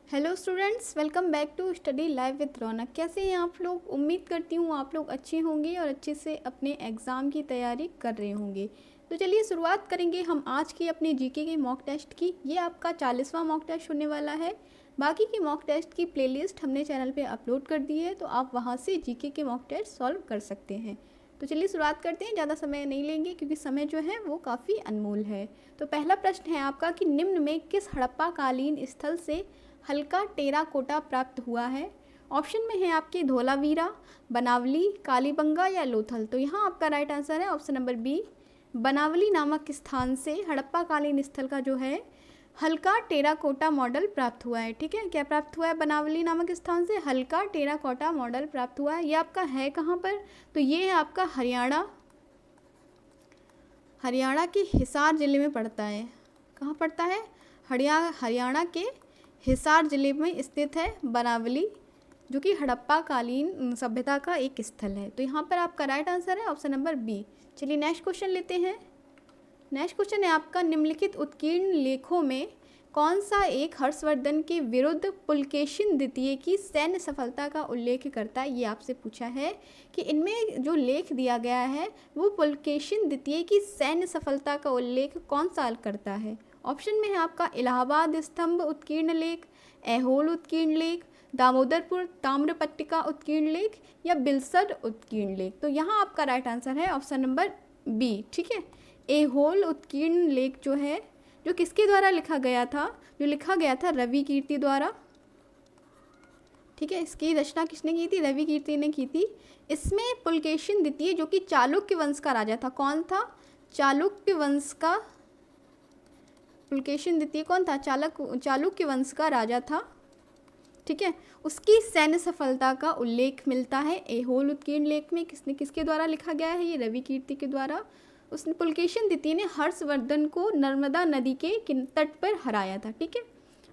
Hello students, welcome back to study live with Raunak. कैसे हैं आप लोग? उम्मीद करती हूँ आप लोग अच्छे होंगे और अच्छे से अपने एग्ज़ाम की तैयारी कर रहे होंगे। तो चलिए शुरुआत करेंगे हम आज की अपने जीके के मॉक टेस्ट की। ये आपका 40वां मॉक टेस्ट होने वाला है। बाकी की मॉक टेस्ट की प्लेलिस्ट हमने चैनल पे अपलोड कर दी है, तो आप वहाँ से जीके के मॉक टेस्ट सॉल्व कर सकते हैं। तो चलिए शुरुआत करते हैं, ज़्यादा समय नहीं लेंगे क्योंकि समय जो है वो काफ़ी अनमोल है। तो पहला प्रश्न है आपका कि निम्न में किस हड़प्पा कालीन स्थल से हल्का टेराकोटा प्राप्त हुआ है? ऑप्शन में है आपके धोलावीरा, बनावली, कालीबंगा या लोथल। तो यहाँ आपका राइट आंसर है ऑप्शन नंबर बी, बनावली नामक स्थान से हड़प्पा कालीन स्थल का जो है हल्का टेराकोटा मॉडल प्राप्त हुआ है। ठीक है, क्या प्राप्त हुआ है? बनावली नामक स्थान से हल्का टेराकोटा मॉडल प्राप्त हुआ है। ये आपका है कहाँ पर? तो ये है आपका हरियाणा के हिसार ज़िले में पड़ता है। कहाँ पड़ता है? हरियाणा के हिसार ज़िले में स्थित है बनावली, जो कि हड़प्पा कालीन सभ्यता का एक स्थल है। तो यहाँ पर आपका राइट आंसर है ऑप्शन नंबर बी। चलिए नेक्स्ट क्वेश्चन लेते हैं। नेक्स्ट क्वेश्चन है आपका निम्नलिखित उत्कीर्ण लेखों में कौन सा एक हर्षवर्धन के विरुद्ध पुलकेशिन द्वितीय की सैन्य सफलता का उल्लेख करता है? ये आपसे पूछा है कि इनमें जो लेख दिया गया है वो पुलकेशिन द्वितीय की सैन्य सफलता का उल्लेख कौन सा करता है? ऑप्शन में है आपका इलाहाबाद स्तंभ उत्कीर्ण लेख, ऐहोल उत्कीर्ण लेख, दामोदरपुर ताम्रपट्टिका उत्कीर्ण लेख या बिलसर उत्कीर्ण लेख। तो यहाँ आपका राइट आंसर है ऑप्शन नंबर बी। ठीक है, ऐहोल उत्कीर्ण लेख जो है, जो किसके द्वारा लिखा गया था? जो लिखा गया था रवि कीर्ति द्वारा। ठीक है, इसकी रचना किसने की थी? रवि कीर्ति ने की थी। इसमें पुलकेशिन द्वितीय जो कि चालुक्य वंश का राजा था, कौन था? चालुक्य वंश का पुलकेशिन द्वितीय कौन था? चालुक्य वंश का राजा था। ठीक है, उसकी सैन्य सफलता का उल्लेख मिलता है ऐहोल उत्कीर्ण लेख में। किसके द्वारा लिखा गया है? ये रवि कीर्ति के द्वारा। उसने पुलकेशिन द्वितीय ने हर्षवर्धन को नर्मदा नदी के तट पर हराया था। ठीक है,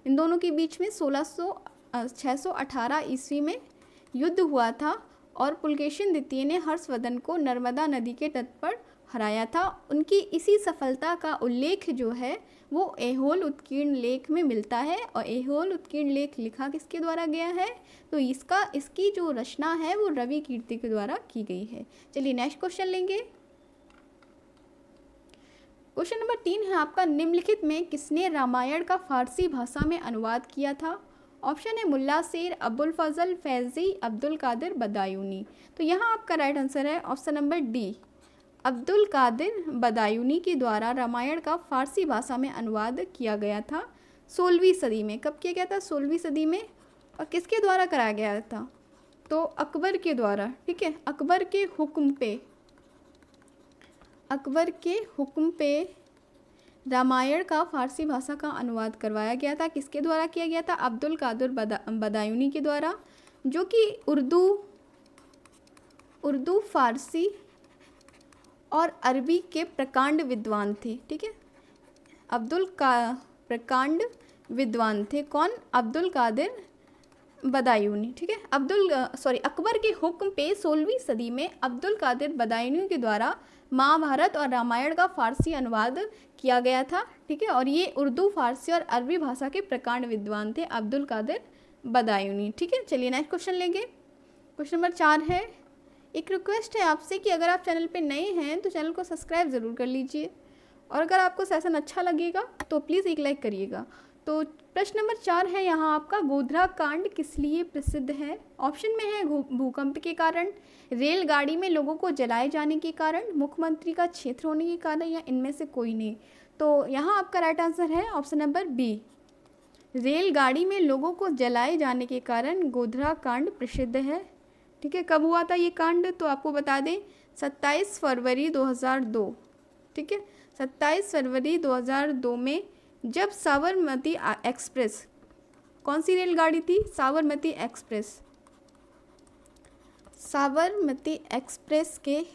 इन दोनों के बीच में 618 ईस्वी में युद्ध हुआ था और पुलकेशिन द्वितीय ने हर्षवर्धन को नर्मदा नदी के तट पर हराया था। उनकी इसी सफलता का उल्लेख जो है वो ऐहोल उत्कीर्ण लेख में मिलता है। और ऐहोल उत्कीर्ण लेख लिखा किसके द्वारा गया है? तो इसकी जो रचना है वो रवि कीर्ति के द्वारा की गई है। चलिए नेक्स्ट क्वेश्चन लेंगे। क्वेश्चन नंबर 3 है आपका निम्नलिखित में किसने रामायण का फारसी भाषा में अनुवाद किया था? ऑप्शन है मुल्ला शेर, अबुल फजल, फैजी, अब्दुल कादिर बदायूनी। तो यहाँ आपका राइट आंसर है option number D, Abdul Qadir Badayuni के द्वारा रामायण का फारसी भाषा में अनुवाद किया गया था 16वीं सदी में। कब किया गया था? 16वीं सदी में। और किसके द्वारा कराया गया था? तो अकबर के द्वारा। ठीक है, अकबर के हुक्म पे रामायण का फारसी भाषा का अनुवाद करवाया गया था। किसके द्वारा किया गया था? अब्दुल कादिर बदायूनी के द्वारा, जो कि उर्दू फारसी और अरबी के प्रकांड विद्वान थे। ठीक है, प्रकांड विद्वान थे। कौन? अब्दुल कादिर बदायूनी। ठीक है, अकबर के हुक्म पे 16वीं सदी में अब्दुल कादिर बदायूनी के द्वारा महाभारत और रामायण का फारसी अनुवाद किया गया था। ठीक है, और ये उर्दू, फारसी और अरबी भाषा के प्रकांड विद्वान थे अब्दुल कादिर बदायूनी। ठीक है, चलिए नेक्स्ट क्वेश्चन लेंगे। क्वेश्चन नंबर 4 है, एक रिक्वेस्ट है आपसे कि अगर आप चैनल पे नए हैं तो चैनल को सब्सक्राइब ज़रूर कर लीजिए, और अगर आपको सेशन अच्छा लगेगा तो प्लीज़ एक लाइक करिएगा। तो प्रश्न नंबर 4 है यहाँ आपका, गोधरा कांड किस लिए प्रसिद्ध है? ऑप्शन में है भूकंप के कारण, रेलगाड़ी में लोगों को जलाए जाने के कारण, मुख्यमंत्री का क्षेत्र होने के कारण, या इनमें से कोई नहीं। तो यहाँ आपका राइट आंसर है ऑप्शन नंबर बी, रेलगाड़ी में लोगों को जलाए जाने के कारण गोधरा कांड प्रसिद्ध है। ठीक है, कब हुआ था ये कांड? तो आपको बता दें 27 फरवरी 2002। ठीक है, 27 फरवरी 2002 में जब साबरमती एक्सप्रेस, कौन सी रेलगाड़ी थी? साबरमती एक्सप्रेस के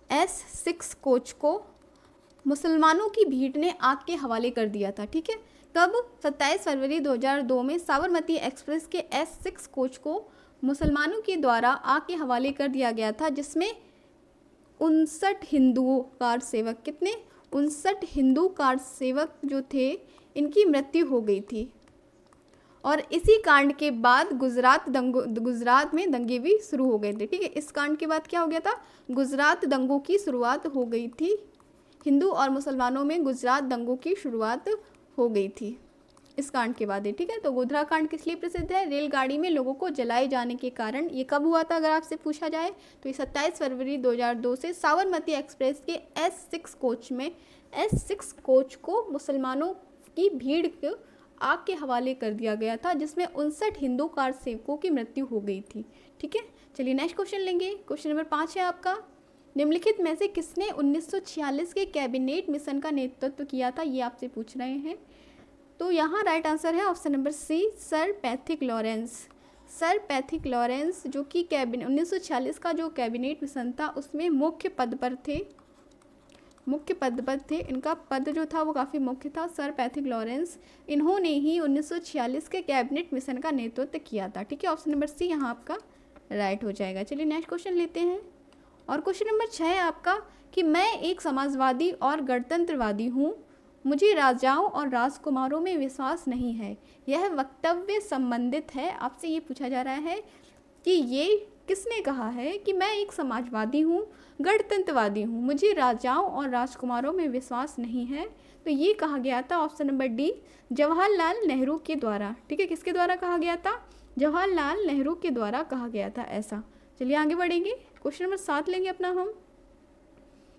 S6 कोच को मुसलमानों की भीड़ ने आग के हवाले कर दिया था। ठीक है, कब? 27 फरवरी 2002 में साबरमती एक्सप्रेस के S6 कोच को मुसलमानों के द्वारा आग के हवाले कर दिया गया था, जिसमें 59 हिंदुओं कार सेवक, कितने? 59 हिंदू कार सेवक जो थे इनकी मृत्यु हो गई थी। और इसी कांड के बाद गुजरात में दंगे भी शुरू हो गए थे। ठीक है, इस कांड के बाद क्या हो गया था, गुजरात दंगों की शुरुआत हो गई थी। हिंदू और मुसलमानों में गुजरात दंगों की शुरुआत हो गई थी इस कांड के बाद ही। ठीक है, तो गोधरा कांड किस लिए प्रसिद्ध है, रेलगाड़ी में लोगों को जलाए जाने के कारण। ये कब हुआ था अगर आपसे पूछा जाए तो ये 27 फरवरी 2002 से साबरमती एक्सप्रेस के S6 कोच में S6 कोच को मुसलमानों की भीड़ को आग के हवाले कर दिया गया था, जिसमें 59 हिंदू कार सेवकों की मृत्यु हो गई थी। ठीक है, चलिए नेक्स्ट क्वेश्चन लेंगे। क्वेश्चन नंबर 5 है आपका, निम्नलिखित में से किसने 1946 के कैबिनेट मिशन का नेतृत्व किया था, ये आपसे पूछ रहे हैं। तो यहाँ राइट आंसर है option number C, sir Pethick Lawrence. Sir Pethick Lawrence जो कि 1946 का जो कैबिनेट मिशन था उसमें मुख्य पद पर थे। इनका पद जो था वो काफ़ी मुख्य था, सर पैथिक लॉरेंस। इन्होंने ही 1946 के कैबिनेट मिशन का नेतृत्व किया था। ठीक है, ऑप्शन नंबर सी यहाँ आपका राइट हो जाएगा। चलिए नेक्स्ट क्वेश्चन लेते हैं। और क्वेश्चन नंबर 6 है आपका कि मैं एक समाजवादी और गणतंत्रवादी हूँ, मुझे राजाओं और राजकुमारों में विश्वास नहीं है। यह वक्तव्य संबंधित है, आपसे ये पूछा जा रहा है कि ये किसने कहा है कि मैं एक समाजवादी हूँ, गणतंत्रवादी हूँ, मुझे राजाओं और राजकुमारों में विश्वास नहीं है। तो ये कहा गया था option number D, Jawaharlal Nehru के द्वारा। ठीक है, किसके द्वारा कहा गया था, जवाहरलाल नेहरू के द्वारा कहा गया था ऐसा। चलिए आगे बढ़ेंगे। क्वेश्चन नंबर 7 लेंगे अपना हम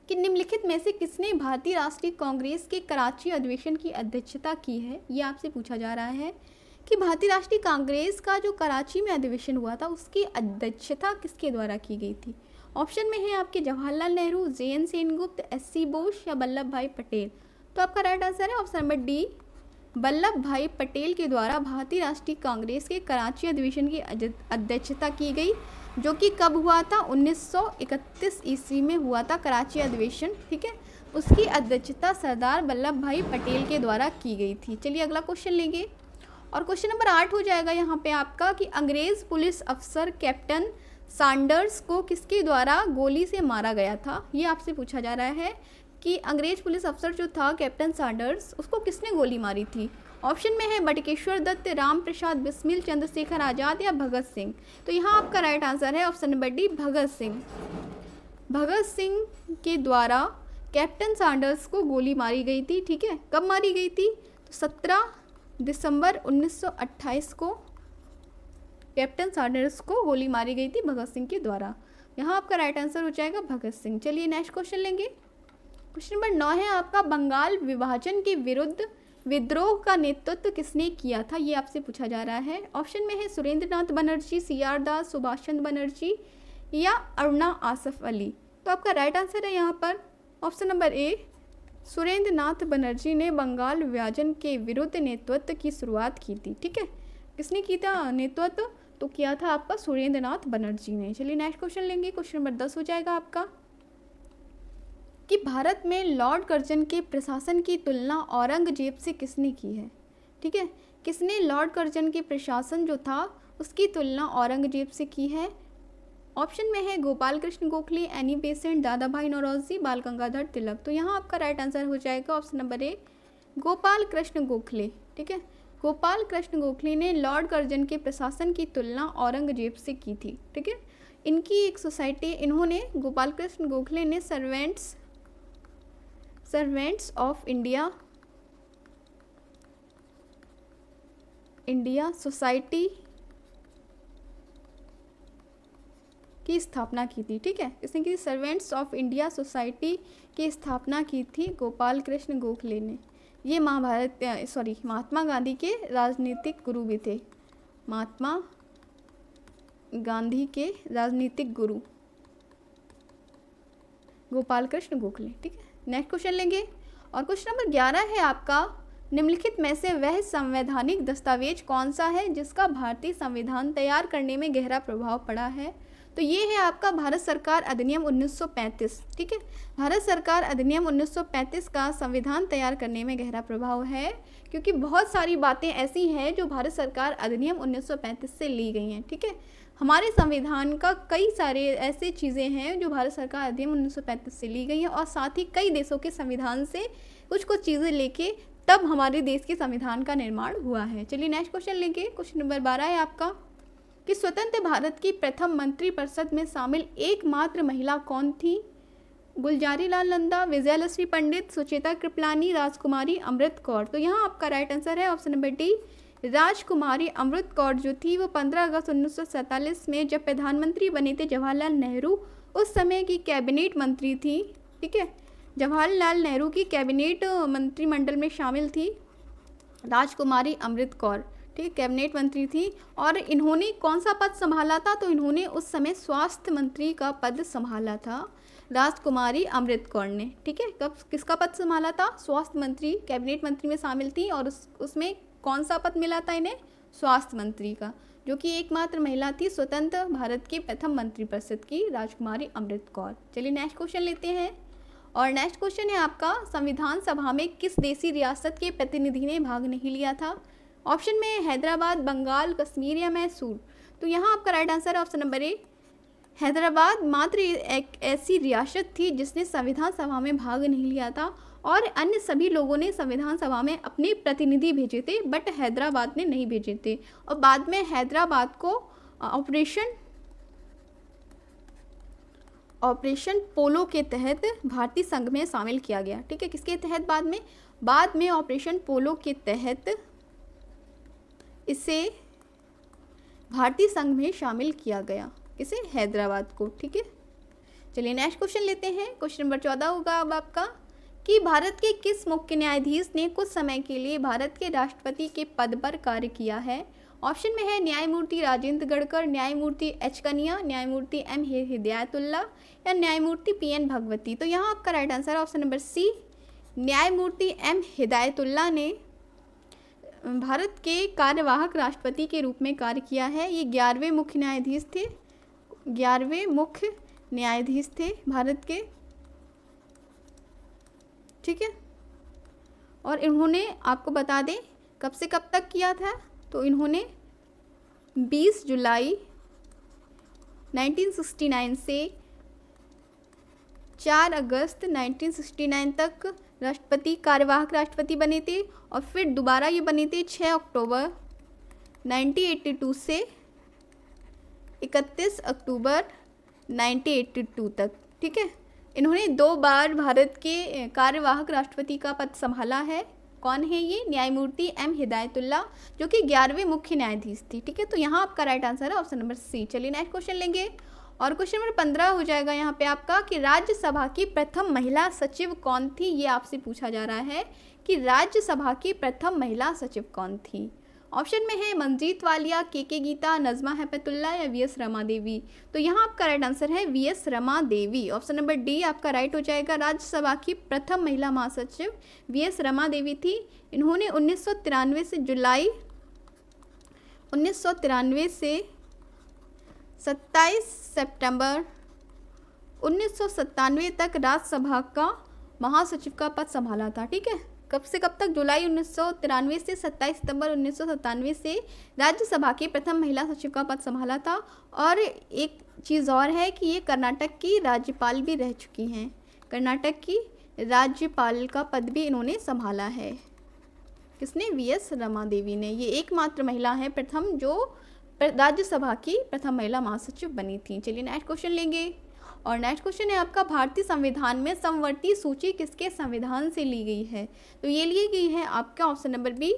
कि निम्नलिखित में से किसने भारतीय राष्ट्रीय कांग्रेस के कराची अधिवेशन की अध्यक्षता की है। ये आपसे पूछा जा रहा है कि भारतीय राष्ट्रीय कांग्रेस का जो कराची में अधिवेशन हुआ था उसकी अध्यक्षता किसके द्वारा की गई थी। ऑप्शन में है आपके जवाहरलाल नेहरू, JN सेनगुप्त, SC बोस या वल्लभ भाई पटेल। तो आपका राइट आंसर है ऑप्शन नंबर डी, वल्लभ भाई पटेल के द्वारा भारतीय राष्ट्रीय कांग्रेस के कराची अधिवेशन की अध्यक्षता की गई, जो कि कब हुआ था, 1931 ईस्वी में हुआ था कराची अधिवेशन। ठीक है, उसकी अध्यक्षता सरदार वल्लभ भाई पटेल के द्वारा की गई थी। चलिए अगला क्वेश्चन लेंगे और क्वेश्चन नंबर 8 हो जाएगा यहाँ पे आपका कि अंग्रेज़ पुलिस अफसर कैप्टन सैंडर्स को किसके द्वारा गोली से मारा गया था। ये आपसे पूछा जा रहा है कि अंग्रेज पुलिस अफसर जो था कैप्टन सैंडर्स, उसको किसने गोली मारी थी। ऑप्शन में है बटुकेश्वर दत्त, राम प्रसाद बिस्मिल, चंद्रशेखर आज़ाद या भगत सिंह। तो यहाँ आपका राइट आंसर है option number D, Bhagat Singh. Bhagat Singh के द्वारा कैप्टन सैंडर्स को गोली मारी गई थी। ठीक है, कब मारी गई थी, तो 17 दिसंबर 1928 को कैप्टन सैंडर्स को गोली मारी गई थी भगत सिंह के द्वारा। यहाँ आपका राइट आंसर हो जाएगा भगत सिंह। चलिए नेक्स्ट क्वेश्चन लेंगे। क्वेश्चन नंबर 9 है आपका, बंगाल विभाजन के विरुद्ध विद्रोह का नेतृत्व किसने किया था। ये आपसे पूछा जा रहा है। ऑप्शन में है सुरेंद्रनाथ बनर्जी, CR दास, सुभाष चंद्र बनर्जी या अरुणा आसफ अली। तो आपका राइट आंसर है यहाँ पर ऑप्शन नंबर ए, सुरेंद्रनाथ बनर्जी ने बंगाल विभाजन के विरुद्ध नेतृत्व की शुरुआत की थी। ठीक है, किसने की था नेतृत्व, तो किया था आपका सुरेंद्रनाथ बनर्जी ने। चलिए नेक्स्ट क्वेश्चन लेंगे। क्वेश्चन नंबर 10 हो जाएगा आपका कि भारत में लॉर्ड कर्जन के प्रशासन की तुलना औरंगजेब से किसने की है। ठीक है, किसने लॉर्ड कर्जन के प्रशासन जो था उसकी तुलना औरंगजेब से की है। ऑप्शन में है गोपाल कृष्ण गोखले, एनी बेसेंट, दादा भाई नौरोजी, बाल गंगाधर तिलक। तो यहाँ आपका राइट आंसर हो जाएगा ऑप्शन नंबर ए, गोपाल कृष्ण गोखले। ठीक है, गोपाल कृष्ण गोखले ने लॉर्ड कर्जन के प्रशासन की तुलना औरंगजेब से की थी। ठीक है, इनकी एक सोसाइटी, इन्होंने गोपाल कृष्ण गोखले ने सर्वेंट्स ऑफ इंडिया सोसाइटी की स्थापना की थी। ठीक है, इसने की सर्वेंट्स ऑफ इंडिया सोसाइटी की स्थापना की थी गोपाल कृष्ण गोखले ने। ये महात्मा गांधी के राजनीतिक गुरु भी थे। महात्मा गांधी के राजनीतिक गुरु गोपाल कृष्ण गोखले। ठीक है, नेक्स्ट क्वेश्चन लेंगे और क्वेश्चन नंबर 11 है आपका, निम्नलिखित में से वह संवैधानिक दस्तावेज कौन सा है जिसका भारतीय संविधान तैयार करने में गहरा प्रभाव पड़ा है। तो ये है आपका भारत सरकार अधिनियम 1935। ठीक है, भारत सरकार अधिनियम 1935 का संविधान तैयार करने में गहरा प्रभाव है, क्योंकि बहुत सारी बातें ऐसी हैं जो भारत सरकार अधिनियम 1935 से ली गई हैं। ठीक है, हमारे संविधान का कई सारे ऐसे चीज़ें हैं जो भारत सरकार अधिनियम 1935 से ली गई हैं और साथ ही कई देशों के संविधान से कुछ चीज़ें लेके तब हमारे देश के संविधान का निर्माण हुआ है। चलिए नेक्स्ट क्वेश्चन लेंगे। क्वेश्चन नंबर 12 है आपका कि स्वतंत्र भारत की प्रथम मंत्रिपरिषद में शामिल एकमात्र महिला कौन थी? गुलजारी लाल नंदा, विजयलक्ष्मी पंडित, सुचेता कृपलानी, राजकुमारी अमृत कौर। तो यहाँ आपका राइट आंसर है ऑप्शन नंबर डी, राजकुमारी अमृत कौर जो थी वो 15 अगस्त 1947 में जब प्रधानमंत्री बने थे जवाहरलाल नेहरू, उस समय की कैबिनेट मंत्री थी। ठीक है, जवाहरलाल नेहरू की कैबिनेट मंत्रिमंडल में शामिल थी राजकुमारी अमृत कौर। ठीक है, कैबिनेट मंत्री थी। और इन्होंने कौन सा पद संभाला था? तो इन्होंने उस समय स्वास्थ्य मंत्री का पद संभाला था राजकुमारी अमृत कौर ने। ठीक है, कब किसका पद संभाला था? स्वास्थ्य मंत्री, कैबिनेट मंत्री में शामिल थी और उसमें कौन सा पद मिला था इन्हें? स्वास्थ्य मंत्री का, जो कि एकमात्र महिला थी स्वतंत्र भारत के प्रथम मंत्रिपरिषद की, राजकुमारी अमृत कौर। चलिए नेक्स्ट क्वेश्चन लेते हैं। और नेक्स्ट क्वेश्चन है आपका, संविधान सभा में किस देशी रियासत के प्रतिनिधि ने भाग नहीं लिया था? ऑप्शन में है हैदराबाद, बंगाल, कश्मीर या मैसूर। तो यहाँ आपका राइट आंसर है ऑप्शन नंबर ए, हैदराबाद मात्र एक ऐसी रियासत थी जिसने संविधान सभा में भाग नहीं लिया था और अन्य सभी लोगों ने संविधान सभा में अपने प्रतिनिधि भेजे थे, बट हैदराबाद ने नहीं भेजे थे। और बाद में हैदराबाद को ऑपरेशन पोलो के तहत भारतीय संघ में शामिल किया गया। ठीक है, किसके तहत? बाद में ऑपरेशन पोलो के तहत इसे भारतीय संघ में शामिल किया गया। किसे? हैदराबाद को। ठीक है, चलिए नेक्स्ट क्वेश्चन लेते हैं। क्वेश्चन नंबर 14 होगा अब आपका कि भारत के किस मुख्य न्यायाधीश ने कुछ समय के लिए भारत के राष्ट्रपति के पद पर कार्य किया है? ऑप्शन में है न्यायमूर्ति राजेंद्र गढ़कर, न्यायमूर्ति एच कनिया, न्यायमूर्ति एम हिदायतुल्ला या न्यायमूर्ति पी.एन. भगवती। तो यहाँ आपका राइट आंसर है ऑप्शन नंबर सी, न्यायमूर्ति एम हिदायतुल्ला ने भारत के कार्यवाहक राष्ट्रपति के रूप में कार्य किया है। ये 11वें मुख्य न्यायाधीश थे, 11वें मुख्य न्यायाधीश थे भारत के। ठीक है, और इन्होंने, आपको बता दें, कब से कब तक किया था? तो इन्होंने 20 जुलाई 1969 से 4 अगस्त 1969 तक राष्ट्रपति, कार्यवाहक राष्ट्रपति बने थे। और फिर दोबारा ये बने थे 6 अक्टूबर 1982 से 31 अक्टूबर 1982 तक। ठीक है, इन्होंने 2 बार भारत के कार्यवाहक राष्ट्रपति का पद संभाला है। कौन है ये? न्यायमूर्ति एम हिदायतुल्ला, जो कि 11वें मुख्य न्यायाधीश थी। ठीक है, तो यहाँ आपका राइट आंसर है ऑप्शन नंबर सी। चलिए नेक्स्ट क्वेश्चन लेंगे और क्वेश्चन नंबर 15 हो जाएगा यहाँ पे आपका कि राज्यसभा की प्रथम महिला सचिव कौन थी? ये आपसे पूछा जा रहा है कि राज्यसभा की प्रथम महिला सचिव कौन थी। ऑप्शन में है मंजीत वालिया, के गीता, नजमा हेपतुल्ला या वी.एस. रमा देवी। तो यहाँ आपका राइट आंसर है VS. Rama Devi. Option number D आपका राइट हो जाएगा। राज्यसभा की प्रथम महिला महासचिव वी.एस. रमा देवी थी। इन्होंने 1993 से जुलाई 1993 से 27 सितंबर 1997 तक राज्यसभा का महासचिव का पद संभाला था। ठीक है, कब से कब तक? जुलाई 1993 से 27 सितंबर 1997 से राज्यसभा की प्रथम महिला सचिव का पद संभाला था। और एक चीज़ और है कि ये कर्नाटक की राज्यपाल भी रह चुकी हैं। कर्नाटक की राज्यपाल का पद भी इन्होंने संभाला है। किसने? वी.एस. रमा देवी ने। ये एकमात्र महिला है प्रथम जो राज्यसभा की प्रथम महिला महासचिव बनी थी। चलिए नेक्स्ट क्वेश्चन लेंगे और नेक्स्ट क्वेश्चन है आपका, भारतीय संविधान में समवर्ती सूची किसके संविधान से ली गई है? तो ये ली गई है आपका ऑप्शन नंबर बी,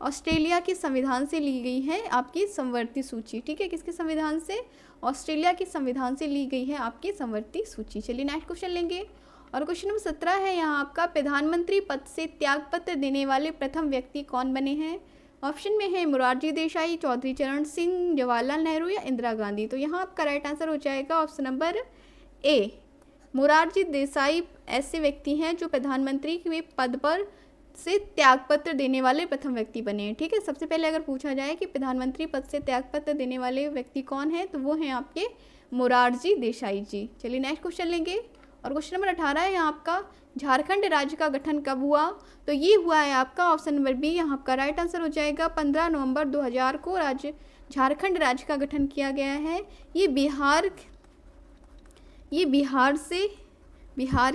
ऑस्ट्रेलिया के संविधान से ली गई है आपकी समवर्ती सूची। ठीक है, किसके संविधान से? ऑस्ट्रेलिया के संविधान से ली गई है आपकी समवर्ती सूची। चलिए नेक्स्ट क्वेश्चन लेंगे और क्वेश्चन नंबर 17 है यहाँ आपका, प्रधानमंत्री पद से त्यागपत्र देने वाले प्रथम व्यक्ति कौन बने हैं? ऑप्शन में है मोरारजी देसाई, चौधरी चरण सिंह, जवाहरलाल नेहरू या इंदिरा गांधी। तो यहाँ आपका राइट आंसर हो जाएगा ऑप्शन नंबर ए, मोरारजी देसाई ऐसे व्यक्ति हैं जो प्रधानमंत्री के पद पर से त्यागपत्र देने वाले प्रथम व्यक्ति बने हैं। ठीक है, सबसे पहले अगर पूछा जाए कि प्रधानमंत्री पद से त्यागपत्र देने वाले व्यक्ति कौन है, तो वो हैं आपके मोरारजी देसाई जी। चलिए नेक्स्ट क्वेश्चन लेंगे और क्वेश्चन नंबर 18 है यहाँ आपका, झारखंड राज्य का गठन कब हुआ? तो ये हुआ है आपका ऑप्शन नंबर बी, यहाँ आपका राइट आंसर हो जाएगा 15 नवंबर 2000 को झारखंड राज्य का गठन किया गया है। ये बिहार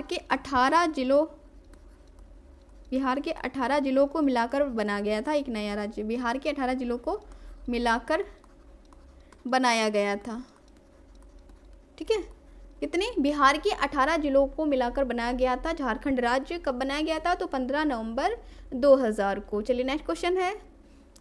के 18 जिलों बिहार के 18 जिलों को मिलाकर बना गया था एक नया राज्य। बिहार के 18 जिलों को मिलाकर बनाया गया था, ठीक है। कितने? बिहार के 18 जिलों को मिलाकर बनाया गया था झारखंड राज्य। कब बनाया गया था? तो 15 नवंबर 2000 को। चलिए नेक्स्ट क्वेश्चन है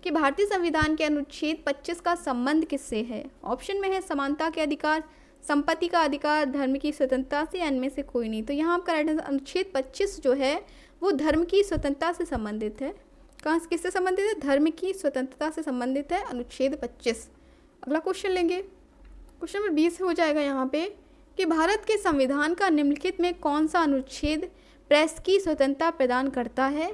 कि भारतीय संविधान के अनुच्छेद 25 का संबंध किससे है? ऑप्शन में है समानता के अधिकार, संपत्ति का अधिकार, धर्म की स्वतंत्रता से, इनमें से कोई नहीं। तो यहाँ आपका राइट आंसर अनुच्छेद 25 जो है वो धर्म की स्वतंत्रता से संबंधित है। कहाँ किससे संबंधित है? धर्म की स्वतंत्रता से संबंधित है अनुच्छेद 25। अगला क्वेश्चन लेंगे, क्वेश्चन नंबर 20 हो जाएगा यहाँ पे कि भारत के संविधान का निम्नलिखित में कौन सा अनुच्छेद प्रेस की स्वतंत्रता प्रदान करता है?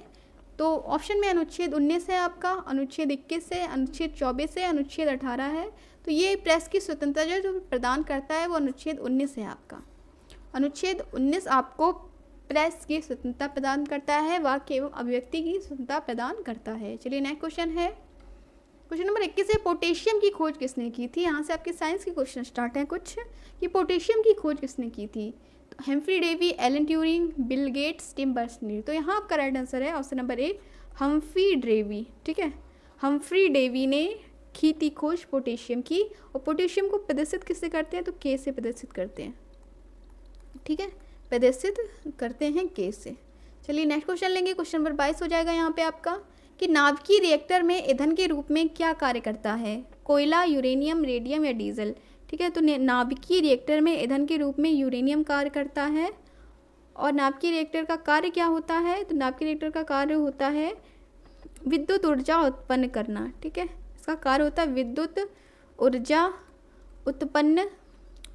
तो ऑप्शन में अनुच्छेद 19 है आपका, अनुच्छेद 21 है, अनुच्छेद 24 है, अनुच्छेद 18 है। तो ये प्रेस की स्वतंत्रता जो प्रदान करता है वो अनुच्छेद 19 है आपका। अनुच्छेद 19 आपको प्रेस की स्वतंत्रता प्रदान करता है, वाक्य एवं अभिव्यक्ति की स्वतंत्रता प्रदान करता है। चलिए नेक्स्ट क्वेश्चन है, क्वेश्चन नंबर 21 है पोटेशियम की खोज किसने की थी? यहाँ से आपके साइंस के क्वेश्चन स्टार्ट हैं कुछ कि पोटेशियम की खोज किसने की थी? तो Humphry Davy, Alan Turing, Bill Gates, Tim Berner. तो यहाँ आपका राइट आंसर है option number A, Humphry Davy, ठीक है। हम्फ्री डेवी ने की थी खोज पोटेशियम की। और पोटेशियम को प्रदर्शित किससे करते हैं? तो के से प्रदर्शित करते हैं, ठीक है, प्रदर्शित करते हैं के से। चलिए नेक्स्ट क्वेश्चन लेंगे, क्वेश्चन नंबर 22 हो जाएगा यहाँ पे आपका कि नाभिकीय रिएक्टर में ईंधन के रूप में क्या कार्य करता है? कोयला, यूरेनियम, रेडियम या डीजल, ठीक है। तो नाभिकीय रिएक्टर में ईंधन के रूप में यूरेनियम कार्य करता है। और नाभिकीय रिएक्टर का कार्य क्या होता है? तो नाभिकीय रिएक्टर का कार्य होता है विद्युत ऊर्जा उत्पन्न करना, ठीक है। इसका कार्य होता है विद्युत ऊर्जा उत्पन्न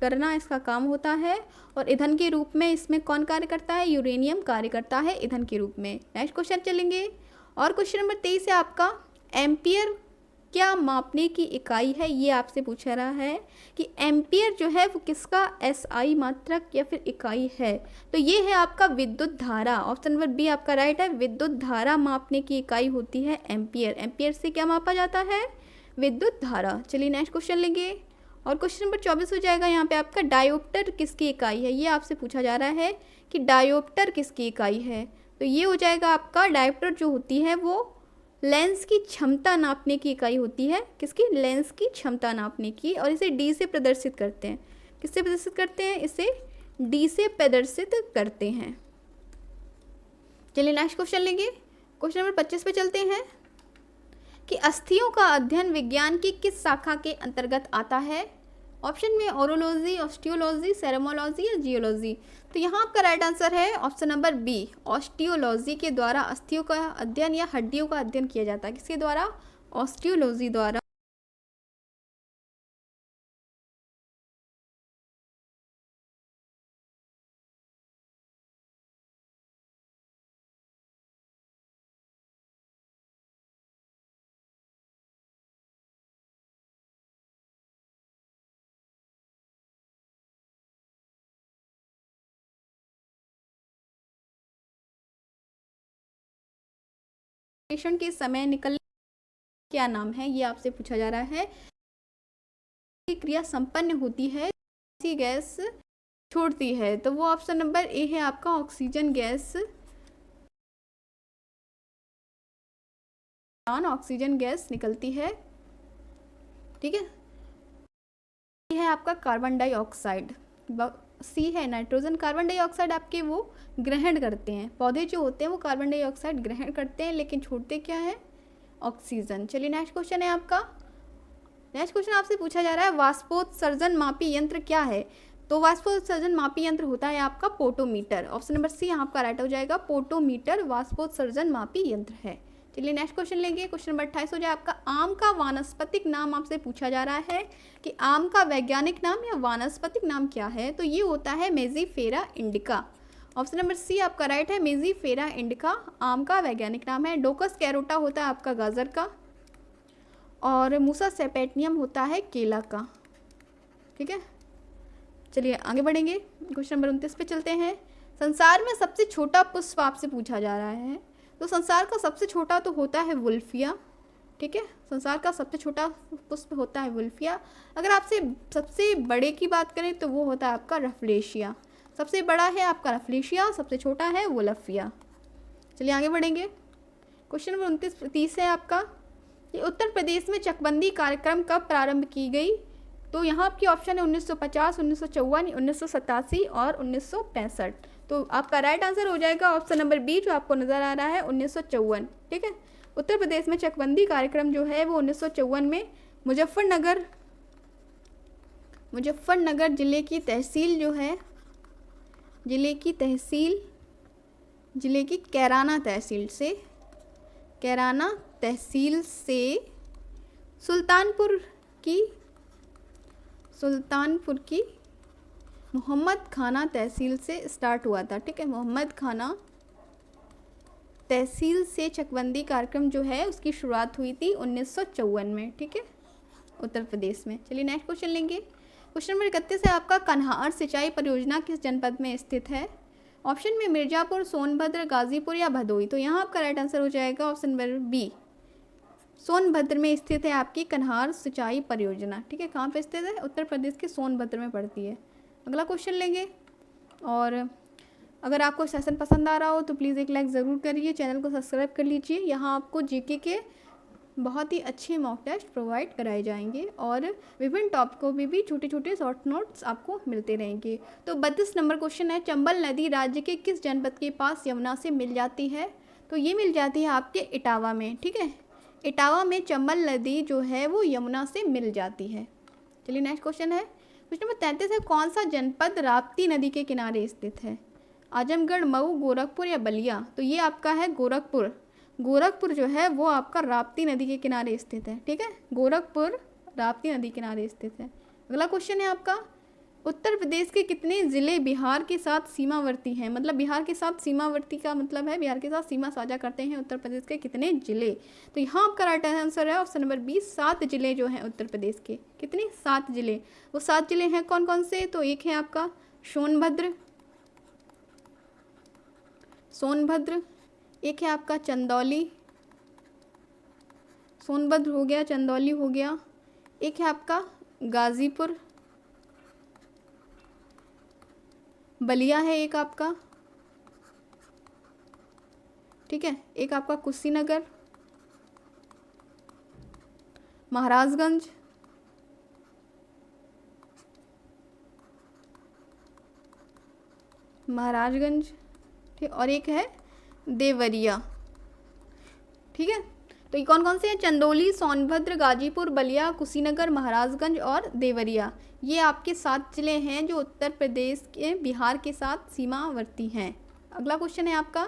करना, इसका काम होता है। और ईंधन के रूप में इसमें कौन कार्य करता है? यूरेनियम कार्य करता है ईंधन के रूप में। नेक्स्ट क्वेश्चन चलेंगे, और क्वेश्चन नंबर 23 है आपका एम्पियर क्या मापने की इकाई है? ये आपसे पूछा रहा है कि एम्पियर जो है वो किसका एसआई मात्रक या फिर इकाई है? तो ये है आपका विद्युत धारा। ऑप्शन नंबर बी आपका राइट है, विद्युत धारा मापने की इकाई होती है एम्पियर। एम्पियर से क्या मापा जाता है? विद्युत धारा। चलिए नेक्स्ट क्वेश्चन लेंगे, और क्वेश्चन नंबर 24 हो जाएगा यहाँ पे आपका डायोप्टर किसकी इकाई है? ये आपसे पूछा जा रहा है कि डायोप्टर किसकी इकाई है। तो ये हो जाएगा आपका डायोप्टर जो होती है वो लेंस की क्षमता नापने की इकाई होती है। किसकी? लेंस की क्षमता नापने की। और इसे डी से प्रदर्शित करते हैं। किससे प्रदर्शित करते हैं? इसे डी से प्रदर्शित करते हैं। चलिए नेक्स्ट क्वेश्चन लेंगे, क्वेश्चन नंबर 25 पे चलते हैं कि अस्थियों का अध्ययन विज्ञान की किस शाखा के अंतर्गत आता है? ऑप्शन में ओरोलॉजी, ऑस्टियोलॉजी, सेरेमोलॉजी या जियोलॉजी। तो यहाँ आपका राइट आंसर है ऑप्शन नंबर बी, ऑस्टियोलॉजी के द्वारा अस्थियों का अध्ययन या हड्डियों का अध्ययन किया जाता है। किसके द्वारा? ऑस्टियोलॉजी द्वारा। पेशेंट के समय निकलने क्या नाम है? ये आपसे पूछा जा रहा है। क्रिया संपन्न होती है, ऐसी गैस छोड़ती है। तो वो ऑप्शन नंबर ए है आपका, ऑक्सीजन गैस। ऑक्सीजन गैस निकलती है, ठीक है। ये है आपका कार्बन डाइऑक्साइड। सी है नाइट्रोजन। कार्बन डाइऑक्साइड आपके वो ग्रहण करते हैं, पौधे जो होते हैं वो कार्बन डाइऑक्साइड ग्रहण करते हैं, लेकिन छोड़ते क्या है? ऑक्सीजन। चलिए नेक्स्ट क्वेश्चन है आपका, नेक्स्ट क्वेश्चन आपसे पूछा जा रहा है वाष्पोत्सर्जन मापी यंत्र क्या है? तो वाष्पोत्सर्जन मापी यंत्र होता है आपका पोटोमीटर। ऑप्शन नंबर सी आपका राइट हो जाएगा, पोटोमीटर वाष्पोत्सर्जन मापी यंत्र है। चलिए नेक्स्ट क्वेश्चन लेंगे, क्वेश्चन नंबर 28 हो जाए आपका आम का वानस्पतिक नाम आपसे पूछा जा रहा है कि आम का वैज्ञानिक नाम या वानस्पतिक नाम क्या है? तो ये होता है मेजीफेरा इंडिका। ऑप्शन नंबर सी आपका राइट है, मेजीफेरा इंडिका आम का वैज्ञानिक नाम है। डोकस कैरोटा होता है आपका गाजर का, और मूसा सेपेटियम होता है केला का, ठीक है। चलिए आगे बढ़ेंगे, क्वेश्चन नंबर 29 पे चलते हैं। संसार में सबसे छोटा पुष्प आपसे पूछा जा रहा है। तो संसार का सबसे छोटा तो होता है वुल्फिया, ठीक है। संसार का सबसे छोटा पुष्प होता है वुल्फिया। अगर आपसे सबसे बड़े की बात करें तो वो होता है आपका रफलेशिया। सबसे बड़ा है आपका रफलेशिया, सबसे छोटा है वुल्फिया। चलिए आगे बढ़ेंगे। क्वेश्चन नंबर 29-30 है आपका, ये उत्तर प्रदेश में चकबंदी कार्यक्रम कब प्रारंभ की गई? तो यहाँ आपकी ऑप्शन है 1950, 1954, 1987 और 1965। तो आपका राइट आंसर हो जाएगा ऑप्शन नंबर बी, जो आपको नज़र आ रहा है 1954। ठीक है, उत्तर प्रदेश में चकबंदी कार्यक्रम जो है वो 1954 में मुजफ्फरनगर जिले की तहसील जो है, जिले की कैराना तहसील से सुल्तानपुर की मोहम्मद खाना तहसील से स्टार्ट हुआ था। ठीक है, मोहम्मद खाना तहसील से चकबंदी कार्यक्रम जो है उसकी शुरुआत हुई थी 1954 में। ठीक है, उत्तर प्रदेश में। चलिए नेक्स्ट क्वेश्चन लेंगे। क्वेश्चन नंबर 31 है आपका, कन्हार सिंचाई परियोजना किस जनपद में स्थित है? ऑप्शन में मिर्ज़ापुर, सोनभद्र, गाजीपुर या भदोही। तो यहाँ आपका राइट आंसर हो जाएगा ऑप्शन नंबर बी, सोनभद्र में स्थित है आपकी कन्हार सिंचाई परियोजना। ठीक है, कहाँ पे स्थित है? उत्तर प्रदेश के सोनभद्र में पड़ती है। अगला क्वेश्चन लेंगे, और अगर आपको सेशन पसंद आ रहा हो तो प्लीज़ एक लाइक ज़रूर करिए, चैनल को सब्सक्राइब कर लीजिए। यहाँ आपको जीके के बहुत ही अच्छे मॉक टेस्ट प्रोवाइड कराए जाएंगे और विभिन्न टॉपिकों में भी छोटे छोटे शॉर्ट नोट्स आपको मिलते रहेंगे। तो 32 नंबर क्वेश्चन है, चंबल नदी राज्य के किस जनपद के पास यमुना से मिल जाती है? तो ये मिल जाती है आपके इटावा में। ठीक है, इटावा में चंबल नदी जो है वो यमुना से मिल जाती है। चलिए नेक्स्ट क्वेश्चन है, क्वेश्चन नंबर 33 है, कौन सा जनपद राप्ती नदी के किनारे स्थित है? आजमगढ़, मऊ, गोरखपुर या बलिया। तो ये आपका है गोरखपुर जो है वो आपका राप्ती नदी के किनारे स्थित है। ठीक है, गोरखपुर राप्ती नदी किनारे स्थित है। अगला क्वेश्चन है आपका, उत्तर प्रदेश के कितने ज़िले बिहार के साथ सीमावर्ती हैं? मतलब बिहार के साथ सीमावर्ती का मतलब है बिहार के साथ सीमा साझा करते हैं उत्तर प्रदेश के कितने ज़िले? तो यहाँ आपका राइट आंसर है ऑप्शन नंबर बी, 7 जिले जो हैं उत्तर प्रदेश के। कितने? 7 जिले। वो 7 जिले हैं कौन कौन से? तो एक है आपका सोनभद्र, एक है आपका चंदौली, सोनभद्र हो गया, चंदौली हो गया, एक है आपका गाजीपुर, बलिया है एक आपका, ठीक है, एक आपका कुशीनगर, महाराजगंज, ठीक, और एक है देवरिया। ठीक है, तो ये कौन कौन से हैं? चंदौली, सोनभद्र, गाजीपुर, बलिया, कुशीनगर, महाराजगंज और देवरिया। ये आपके 7 जिले हैं जो उत्तर प्रदेश के बिहार के साथ सीमावर्ती हैं। अगला क्वेश्चन है आपका,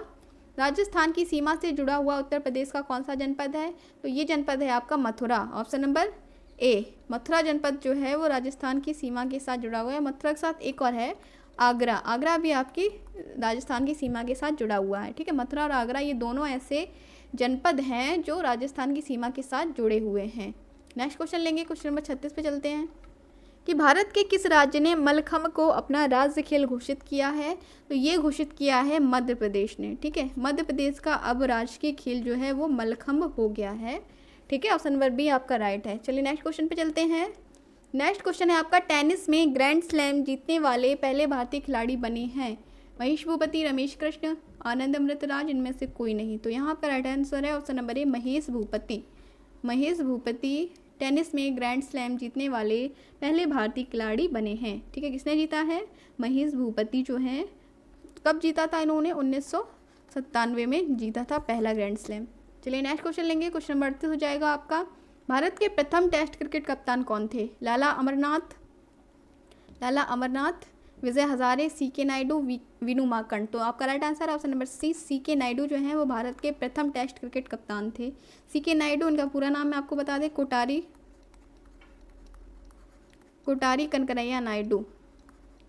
राजस्थान की सीमा से जुड़ा हुआ उत्तर प्रदेश का कौन सा जनपद है? तो ये जनपद है आपका मथुरा, ऑप्शन नंबर ए। मथुरा जनपद जो है वो राजस्थान की सीमा के साथ जुड़ा हुआ है। मथुरा के साथ एक और है आगरा भी आपकी राजस्थान की सीमा के साथ जुड़ा हुआ है। ठीक है, मथुरा और आगरा ये दोनों ऐसे जनपद हैं जो राजस्थान की सीमा के साथ जुड़े हुए हैं। नेक्स्ट क्वेश्चन लेंगे, क्वेश्चन नंबर 36 पे चलते हैं कि भारत के किस राज्य ने मल्लखम्ब को अपना राज्य खेल घोषित किया है? तो ये घोषित किया है मध्य प्रदेश ने। ठीक है, मध्य प्रदेश का अब राष्ट्रीय खेल जो है वो मल्लखम्ब हो गया है। ठीक है, ऑप्शन नंबर बी आपका राइट है। चलिए नेक्स्ट क्वेश्चन पे चलते हैं। नेक्स्ट क्वेश्चन है आपका, टेनिस में ग्रैंड स्लैम जीतने वाले पहले भारतीय खिलाड़ी बने हैं? महेश भूपति, रमेश कृष्ण, आनंद अमृतराज, इनमें से कोई नहीं। तो यहाँ पर राइट आंसर है ऑप्शन नंबर ए, महेश भूपति टेनिस में ग्रैंड स्लैम जीतने वाले पहले भारतीय खिलाड़ी बने हैं। ठीक है, किसने जीता है? महेश भूपति जो हैं। कब जीता था इन्होंने? 1997 में जीता था पहला ग्रैंड स्लैम। चलिए नेक्स्ट क्वेश्चन लेंगे, क्वेश्चन नंबर 38 हो जाएगा आपका, भारत के प्रथम टेस्ट क्रिकेट कप्तान कौन थे? लाला अमरनाथ, विजय हजारे, सीके नायडू, विनू मार्कंड। तो आपका राइट आंसर है option number C, CK Naidu जो हैं वो भारत के प्रथम टेस्ट क्रिकेट कप्तान थे। सीके नायडू, इनका पूरा नाम मैं आपको बता दें, कोटारी कनकरैया नायडू,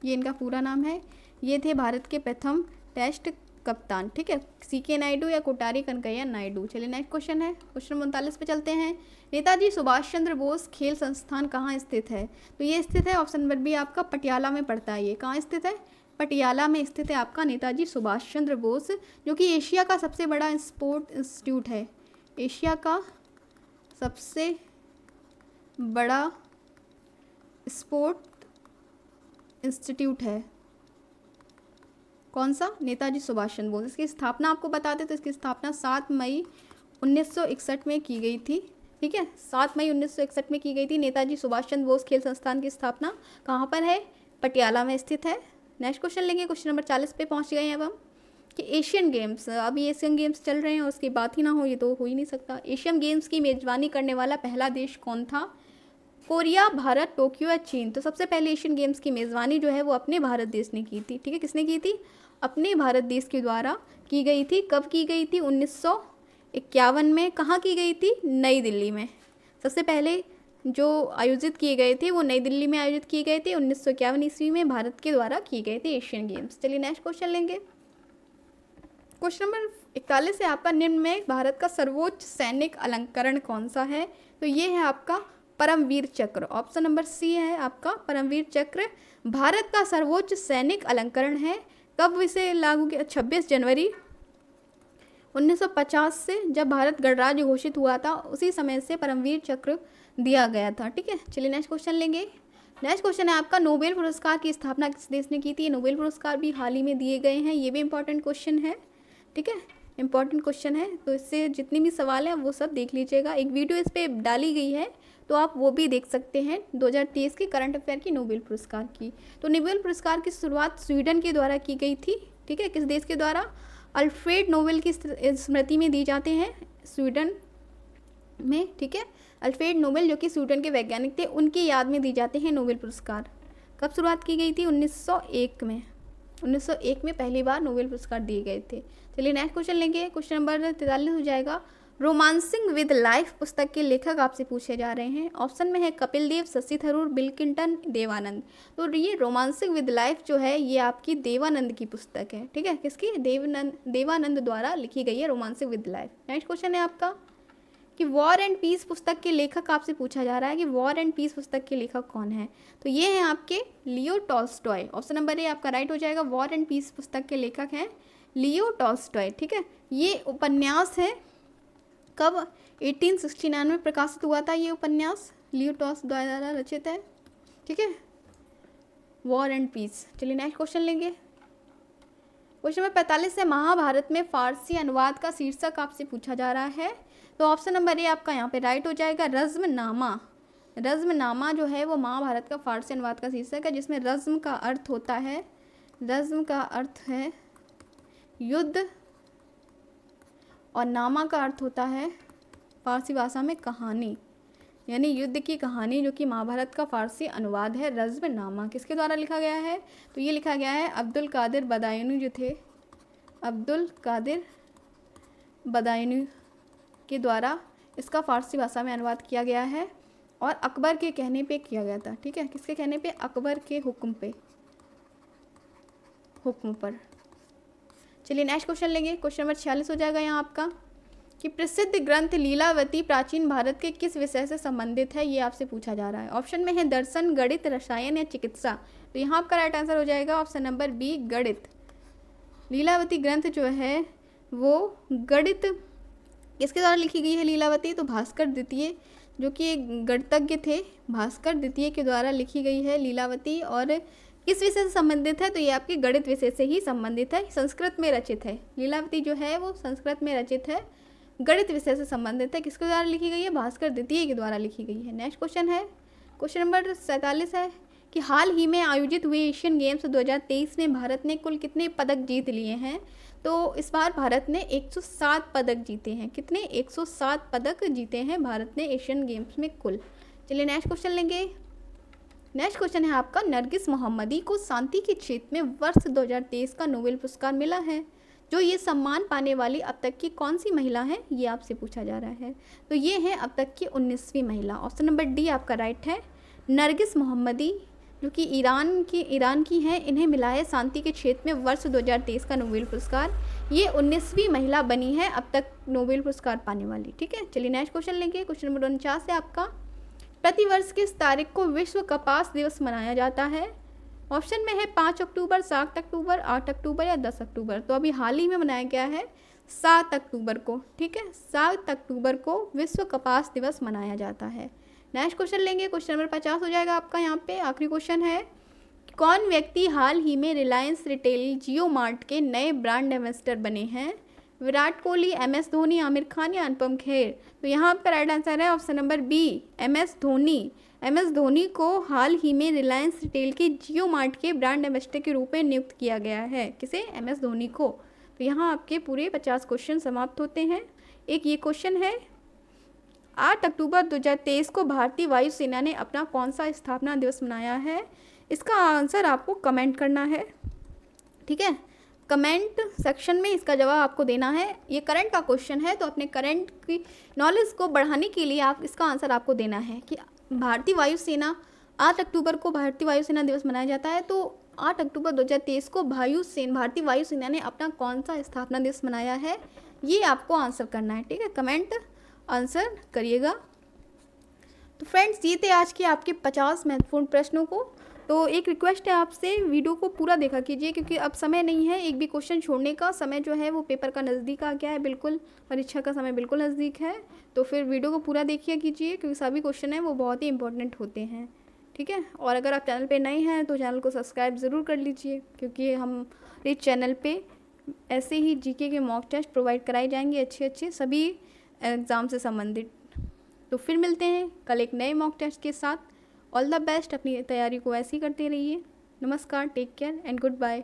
ये इनका पूरा नाम है। ये थे भारत के प्रथम टेस्ट कप्तान। ठीक है, सीके नायडू या कोटारी कनकैया नायडू। चलिए नेक्स्ट क्वेश्चन है, क्वेश्चन 39 पे चलते हैं। नेताजी सुभाष चंद्र बोस खेल संस्थान कहाँ स्थित है? तो ये स्थित है ऑप्शन नंबर बी आपका पटियाला में पड़ता है। ये कहाँ स्थित है? पटियाला में स्थित है आपका नेताजी सुभाष चंद्र बोस, जो कि एशिया का सबसे बड़ा स्पोर्ट इंस्टीट्यूट है। एशिया का सबसे बड़ा स्पोर्ट इंस्टीट्यूट है। कौन सा? नेताजी सुभाष चंद्र बोस। इसकी स्थापना आपको बताते तो इसकी स्थापना 7 मई 1961 में की गई थी। ठीक है, 7 मई 1961 में की गई थी। नेताजी सुभाष चंद्र बोस खेल संस्थान की स्थापना कहाँ पर है? पटियाला में स्थित है। नेक्स्ट क्वेश्चन लेंगे, क्वेश्चन नंबर 40 पे पहुँच गए हैं अब हम कि एशियन गेम्स, अभी एशियन गेम्स चल रहे हैं और उसकी बात ही ना हो, ये तो हो ही नहीं सकता। एशियन गेम्स की मेजबानी करने वाला पहला देश कौन था? कोरिया, भारत, टोक्यो या चीन? तो सबसे पहले एशियन गेम्स की मेज़बानी जो है वो अपने भारत देश ने की थी। ठीक है, किसने की थी? अपने भारत देश के द्वारा की गई थी। कब की गई थी? 1951 में। कहाँ की गई थी? नई दिल्ली में। सबसे पहले जो आयोजित किए गए थे वो नई दिल्ली में आयोजित किए गए थे। 1951 ईस्वी में भारत के द्वारा किए गए थे एशियन गेम्स। चलिए नेक्स्ट क्वेश्चन लेंगे, क्वेश्चन नंबर 41 है आपका, निम्न में भारत का सर्वोच्च सैनिक अलंकरण कौन सा है? तो ये है आपका परमवीर चक्र। ऑप्शन नंबर सी है आपका परमवीर चक्र भारत का सर्वोच्च सैनिक अलंकरण है। कब इसे लागू किया? 26 जनवरी 1950 से, जब भारत गणराज्य घोषित हुआ था उसी समय से परमवीर चक्र दिया गया था। ठीक है, चलिए नेक्स्ट क्वेश्चन लेंगे। नेक्स्ट क्वेश्चन है आपका, नोबेल पुरस्कार की स्थापना किस देश ने की थी? नोबेल पुरस्कार भी हाल ही में दिए गए हैं, ये भी इंपॉर्टेंट क्वेश्चन है। ठीक है, इंपॉर्टेंट क्वेश्चन है, तो इससे जितनी भी सवाल हैं वो सब देख लीजिएगा। एक वीडियो इस पर डाली गई है तो आप वो भी देख सकते हैं, 2023 की करंट अफेयर की नोबेल पुरस्कार की। तो नोबेल पुरस्कार की शुरुआत स्वीडन के द्वारा की गई थी। ठीक है, किस देश के द्वारा? अल्फ्रेड नोबेल की स्मृति में दी जाते हैं स्वीडन में। ठीक है, अल्फ्रेड नोबेल जो कि स्वीडन के वैज्ञानिक थे, उनकी याद में दी जाते हैं नोबेल पुरस्कार। कब शुरुआत की गई थी? 1901 में। 1901 में पहली बार नोबेल पुरस्कार दिए गए थे। चलिए नेक्स्ट क्वेश्चन लेंगे, क्वेश्चन नंबर 43 हो जाएगा। रोमांसिंग विद लाइफ पुस्तक के लेखक आपसे पूछे जा रहे हैं। ऑप्शन में है कपिल देव, शशि थरूर, बिल क्लिंटन, देवानंद। तो ये रोमांसिंग विद लाइफ जो है ये आपकी देवानंद की पुस्तक है। ठीक है, किसकी? देवानंद द्वारा लिखी गई है romancing with life. Next question है आपका कि वॉर एंड पीस पुस्तक के लेखक आपसे पूछा जा रहा है कि वॉर एंड पीस पुस्तक के लेखक कौन है? तो ये हैं आपके लियो टॉल्स्टॉय। ऑप्शन नंबर ए आपका राइट हो जाएगा। वॉर एंड पीस पुस्तक के लेखक हैं लियो टॉल्स्टॉय। ठीक है, ये उपन्यास है, कब? 1869 में प्रकाशित हुआ था ये उपन्यास, लियो टॉल्स्टॉय द्वारा रचित है। ठीक है, वॉर एंड पीस। चलिए नेक्स्ट क्वेश्चन लेंगे, क्वेश्चन नंबर 45 है, महाभारत में फारसी अनुवाद का शीर्षक आपसे पूछा जा रहा है। तो ऑप्शन नंबर ए आपका यहाँ पे राइट हो जाएगा, रज़्मनामा। रज़्मनामा जो है वो महाभारत का फारसी अनुवाद का शीर्षक है, जिसमें रज़्म का अर्थ होता है, रज़्म का अर्थ है युद्ध और नामा का अर्थ होता है फारसी भाषा में कहानी, यानी युद्ध की कहानी, जो कि महाभारत का फारसी अनुवाद है रज़्मनामा। किसके द्वारा लिखा गया है? तो ये लिखा गया है अब्दुल कादिर बदायूनी जो थे, अब्दुल कादिर बदायूनी के द्वारा इसका फारसी भाषा में अनुवाद किया गया है और अकबर के कहने पे किया गया था। ठीक है, किसके कहने पे? अकबर के हुक्म पर। चलिए नेक्स्ट क्वेश्चन लेंगे, क्वेश्चन नंबर 46 हो जाएगा यहाँ आपका कि प्रसिद्ध ग्रंथ लीलावती प्राचीन भारत के किस विषय से संबंधित है? ये आपसे पूछा जा रहा है। ऑप्शन में है दर्शन, गणित, रसायन या चिकित्सा। तो यहाँ आपका राइट आंसर हो जाएगा ऑप्शन नंबर बी, गणित। लीलावती ग्रंथ जो है वो गणित, किसके द्वारा लिखी गई है लीलावती? तो भास्कर द्वितीय जो कि एक गणितज्ञ थे, भास्कर द्वितीय के द्वारा लिखी गई है लीलावती। और किस विषय से संबंधित है? तो ये आपकी गणित विषय से ही संबंधित है, संस्कृत में रचित है। लीलावती जो है वो संस्कृत में रचित है, गणित विषय से संबंधित है। किसके द्वारा लिखी गई है? भास्कर द्वितीय के द्वारा लिखी गई है। नेक्स्ट क्वेश्चन है, क्वेश्चन नंबर 47 है कि हाल ही में आयोजित हुए एशियन गेम्स 2023 में भारत ने कुल कितने पदक जीत लिए हैं? तो इस बार भारत ने 107 पदक जीते हैं। कितने? 107 पदक जीते हैं भारत ने एशियन गेम्स में कुल। चलिए नेक्स्ट क्वेश्चन लेंगे, नेक्स्ट क्वेश्चन है आपका, नरगिस मोहम्मदी को शांति के क्षेत्र में वर्ष 2023 का नोबेल पुरस्कार मिला है। जो ये सम्मान पाने वाली अब तक की कौन सी महिला है? ये आपसे पूछा जा रहा है। तो ये है अब तक की 19वीं महिला। ऑप्शन नंबर डी आपका राइट है, नरगिस मोहम्मदी जो कि ईरान की हैं, इन्हें मिला है शांति के क्षेत्र में वर्ष 2023 का नोबेल पुरस्कार। ये 19वीं महिला बनी है अब तक नोबेल पुरस्कार पाने वाली। ठीक है, चलिए नेक्स्ट क्वेश्चन लेंगे, क्वेश्चन नंबर 49 है आपका, प्रतिवर्ष किस तारीख को विश्व कपास दिवस मनाया जाता है? ऑप्शन में है 5 अक्टूबर, 7 अक्टूबर, 8 अक्टूबर या 10 अक्टूबर। तो अभी हाल ही में मनाया गया है 7 अक्टूबर को। ठीक है, 7 अक्टूबर को विश्व कपास दिवस मनाया जाता है। नेक्स्ट क्वेश्चन लेंगे, क्वेश्चन नंबर 50 हो जाएगा आपका। यहाँ पे आखिरी क्वेश्चन है कौन व्यक्ति हाल ही में रिलायंस रिटेल जियो मार्ट के नए ब्रांड एम्बेसडर बने हैं? विराट कोहली, MS धोनी, आमिर खान या अनुपम खेर? तो यहाँ आपका राइट आंसर है option number B, MS Dhoni. MS Dhoni को हाल ही में रिलायंस रिटेल के जियो मार्ट के ब्रांड एम्बेसडर के रूप में नियुक्त किया गया है। किसे? MS धोनी को। तो यहाँ आपके पूरे 50 क्वेश्चन समाप्त होते हैं। एक ये क्वेश्चन है, 8 अक्टूबर 2023 को भारतीय वायुसेना ने अपना कौन सा स्थापना दिवस मनाया है? इसका आंसर आपको कमेंट करना है, ठीक है। कमेंट सेक्शन में इसका जवाब आपको देना है। ये करंट का क्वेश्चन है, तो अपने करंट की नॉलेज को बढ़ाने के लिए आप इसका आंसर आपको देना है कि भारतीय वायुसेना 8 अक्टूबर को भारतीय वायुसेना दिवस मनाया जाता है, तो 8 अक्टूबर 2023 को भारतीय वायुसेना ने अपना कौन सा स्थापना दिवस मनाया है, ये आपको आंसर करना है, ठीक है। कमेंट आंसर करिएगा। तो फ्रेंड्स, ये थे आज के आपके 50 महत्वपूर्ण प्रश्नों को। तो एक रिक्वेस्ट है आपसे, वीडियो को पूरा देखा कीजिए, क्योंकि अब समय नहीं है एक भी क्वेश्चन छोड़ने का। समय जो है वो पेपर का नज़दीक आ गया है, बिल्कुल परीक्षा का समय बिल्कुल नज़दीक है। तो फिर वीडियो को पूरा देखिए कीजिए, क्योंकि सभी क्वेश्चन हैं वो बहुत ही इंपॉर्टेंट होते हैं, ठीक है। और अगर आप चैनल पे नए हैं तो चैनल को सब्सक्राइब ज़रूर कर लीजिए, क्योंकि हम इस चैनल पे ऐसे ही जीके के मॉक टेस्ट प्रोवाइड कराए जाएंगे अच्छे सभी एग्ज़ाम से संबंधित। तो फिर मिलते हैं कल एक नए मॉक टेस्ट के साथ। ऑल द बेस्ट, अपनी तैयारी को ऐसे ही करते रहिए। नमस्कार, take care and good bye.